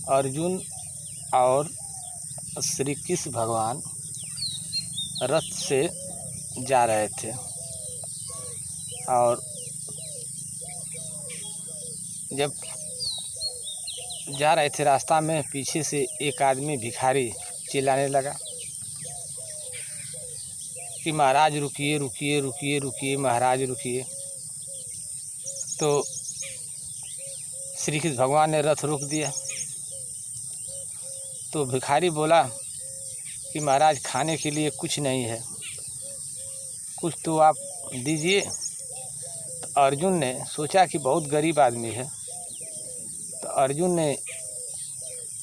अर्जुन और श्री कृष्ण भगवान रथ से जा रहे थे और जब जा रहे थे रास्ता में पीछे से एक आदमी भिखारी चिल्लाने लगा कि महाराज रुकिए रुकिए रुकिए रुकिए महाराज रुकिए। तो श्री कृष्ण भगवान ने रथ रोक दिया। तो भिखारी बोला कि महाराज खाने के लिए कुछ नहीं है, कुछ तो आप दीजिए। तो अर्जुन ने सोचा कि बहुत गरीब आदमी है, तो अर्जुन ने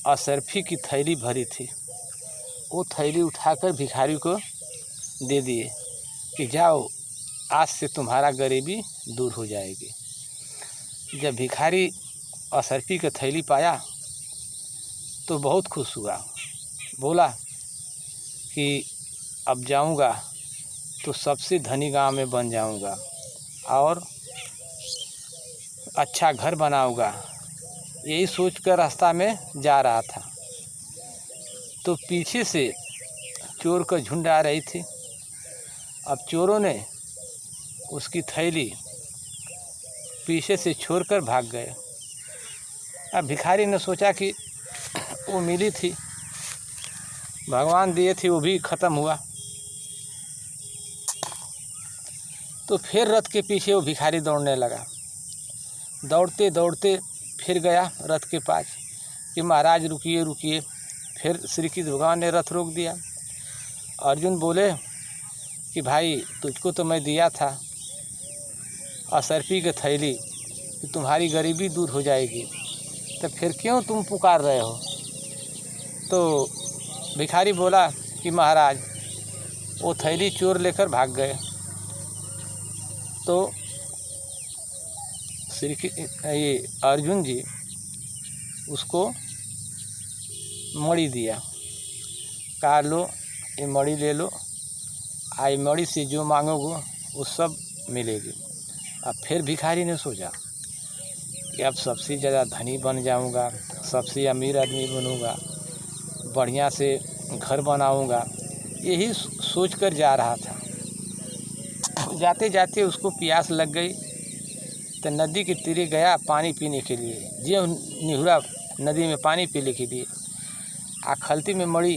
असरफी की थैली भरी थी, वो थैली उठाकर भिखारी को दे दिए कि जाओ, आज से तुम्हारा गरीबी दूर हो जाएगी। जब भिखारी असरफी की थैली पाया तो बहुत खुश हुआ, बोला कि अब जाऊंगा तो सबसे धनी गांव में बन जाऊंगा और अच्छा घर बनाऊंगा। यही सोचकर रास्ता में जा रहा था तो पीछे से चोर का झुंड आ रही थी। अब चोरों ने उसकी थैली पीछे से छोड़कर भाग गए। अब भिखारी ने सोचा कि वो मिली थी, भगवान दिए थे, वो भी ख़त्म हुआ। तो फिर रथ के पीछे वो भिखारी दौड़ने लगा। दौड़ते दौड़ते फिर गया रथ के पास कि महाराज रुकिए रुकिए। फिर श्री कृष्ण भगवान ने रथ रोक दिया। अर्जुन बोले कि भाई तुझको तो मैं दिया था असरफी की थैली कि तुम्हारी गरीबी दूर हो जाएगी, तो फिर क्यों तुम पुकार रहे हो। तो भिखारी बोला कि महाराज वो थैली चोर लेकर भाग गए। तो ये अर्जुन जी उसको मणि दिया, कहा लो ये मणि ले लो, आई मणि से जो मांगोगे वो सब मिलेगी। अब फिर भिखारी ने सोचा कि अब सबसे ज़्यादा धनी बन जाऊंगा, सबसे अमीर आदमी बनूंगा, बढ़िया से घर बनाऊंगा, यही सोचकर जा रहा था। जाते जाते उसको प्यास लग गई तो नदी के तीरे गया पानी पीने के लिए। जो निहुरा नदी में पानी पीने के लिए, खलती में मणि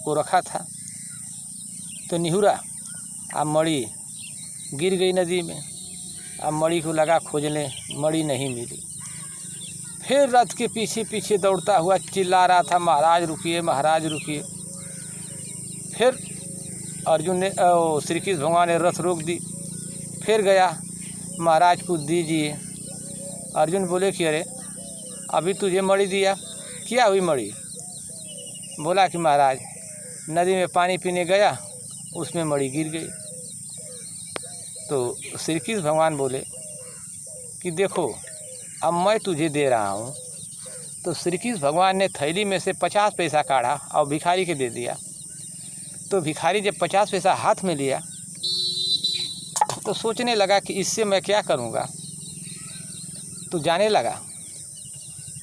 को रखा था तो निहुरा, अब मणि गिर गई नदी में। अब मणि को लगा खोजने, मणि नहीं मिली। फिर रथ के पीछे पीछे दौड़ता हुआ चिल्ला रहा था महाराज रुकिए महाराज रुकिए। फिर अर्जुन ने श्री कृष्ण भगवान ने रथ रोक दी। फिर गया, महाराज को दीजिए। अर्जुन बोले कि अरे अभी तुझे मणि दिया, क्या हुई मणि। बोला कि महाराज नदी में पानी पीने गया, उसमें मणि गिर गई। तो श्री कृष्ण भगवान बोले कि देखो अब मैं तुझे दे रहा हूँ। तो श्री कृष्ण भगवान ने थैली में से 50 पैसा काढ़ा और भिखारी के दे दिया। तो भिखारी जब 50 पैसा हाथ में लिया तो सोचने लगा कि इससे मैं क्या करूँगा, तो जाने लगा।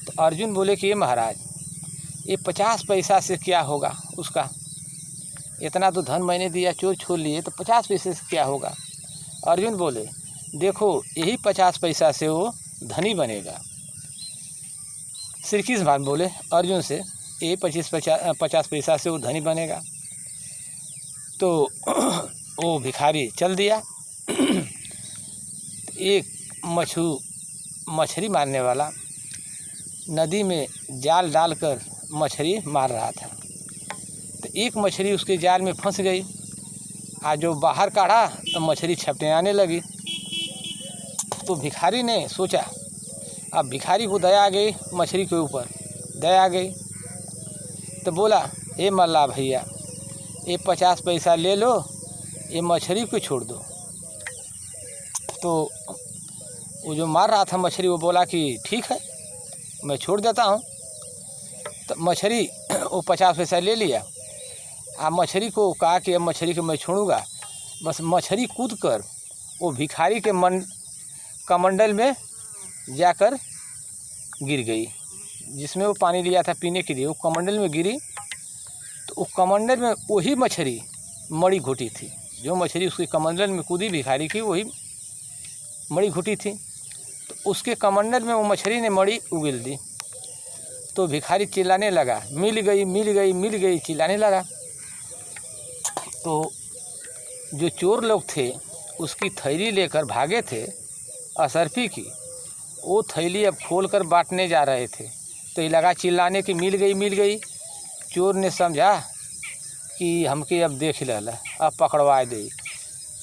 तो अर्जुन बोले कि ये महाराज ये 50 पैसा से क्या होगा उसका, इतना तो धन मैंने दिया, चोर छोड़ लिए, तो 50 पैसे से क्या होगा। अर्जुन बोले देखो यही 50 पैसा से वो धनी बनेगा। श्री कृष्ण भगवान बोले अर्जुन से ये 50 पैसा से वो धनी बनेगा। तो वो भिखारी चल दिया। एक मछली मारने वाला नदी में जाल डालकर मछली मार रहा था। तो एक मछली उसके जाल में फंस गई। आज जो बाहर काढ़ा तो मछली छपने आने लगी। तो भिखारी ने सोचा, अब भिखारी को दया आ गई, मछली के ऊपर दया आ गई। तो बोला ए मल्ला भैया ये 50 पैसा ले लो, ये मछली को छोड़ दो। तो वो जो मार रहा था मछली वो बोला कि ठीक है मैं छोड़ देता हूँ। तो मछली वो 50 पैसा ले लिया। मछली को कहा कि अब मछली को मैं छोड़ूंगा। बस मछली कूद कर वो भिखारी के कमंडल में जाकर गिर गई। जिसमें वो पानी लिया था पीने के लिए, वो कमंडल में गिरी तो वो कमंडल में वही मछली मड़ी घुटी थी। जो मछली उसके कमंडल में कूदी भिखारी की, वही मड़ी घुटी थी। तो उसके कमंडल में वो मछली ने मड़ी उगल दी। तो भिखारी चिल्लाने लगा, मिल गई मिल गई मिल गई, चिल्लाने लगा। तो जो चोर लोग थे उसकी थैली लेकर भागे थे असरफी की, वो थैली अब खोल कर बांटने जा रहे थे। तो ये लगा चिल्लाने की मिल गई मिल गई। चोर ने समझा कि हमके अब देख लला, अब पकड़वा दे।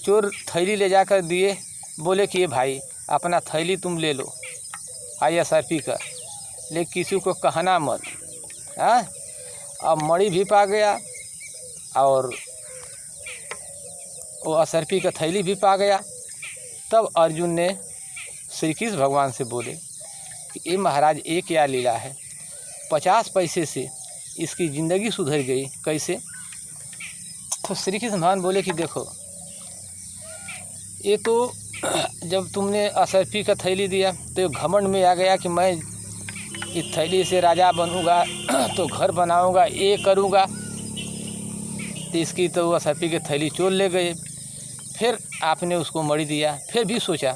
चोर थैली ले जाकर दिए, बोले कि ये भाई अपना थैली तुम ले लो, आई असरफी का, लेकिन किसी को कहना मत। हाँ, अब मड़ी भी पा गया और वो असरफी का थैली भी पा गया। तब अर्जुन ने श्री कृष्ण भगवान से बोले कि ये महाराज ये क्या लीला है, 50 पैसे से इसकी ज़िंदगी सुधर गई, कैसे? तो श्री कृष्ण भगवान बोले कि देखो, ये तो जब तुमने असरफी का थैली दिया तो घमंड में आ गया कि मैं इस थैली से राजा बनूंगा, तो घर बनाऊंगा, ये करूंगा। तो इसकी तो असरफी की थैली चोर ले गए। फिर आपने उसको मड़ी दिया, फिर भी सोचा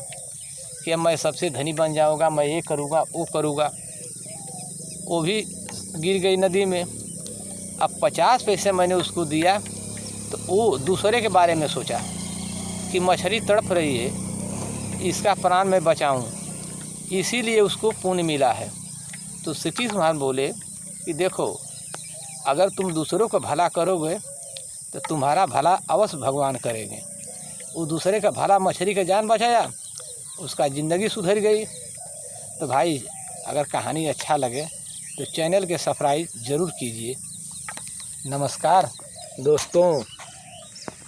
कि मैं सबसे धनी बन जाऊंगा, मैं ये करूंगा वो करूंगा, वो भी गिर गई नदी में। अब 50 पैसे मैंने उसको दिया तो वो दूसरे के बारे में सोचा कि मछली तड़प रही है, इसका प्राण मैं बचाऊं, इसीलिए उसको पुण्य मिला है। तो श्री कृष्ण भगवान बोले कि देखो, अगर तुम दूसरों का भला करोगे तो तुम्हारा भला अवश्य भगवान करेंगे। वो दूसरे का भला, मछली का जान बचाया, उसका ज़िंदगी सुधर गई। तो भाई अगर कहानी अच्छा लगे तो चैनल के सब्सक्राइब ज़रूर कीजिए। नमस्कार दोस्तों।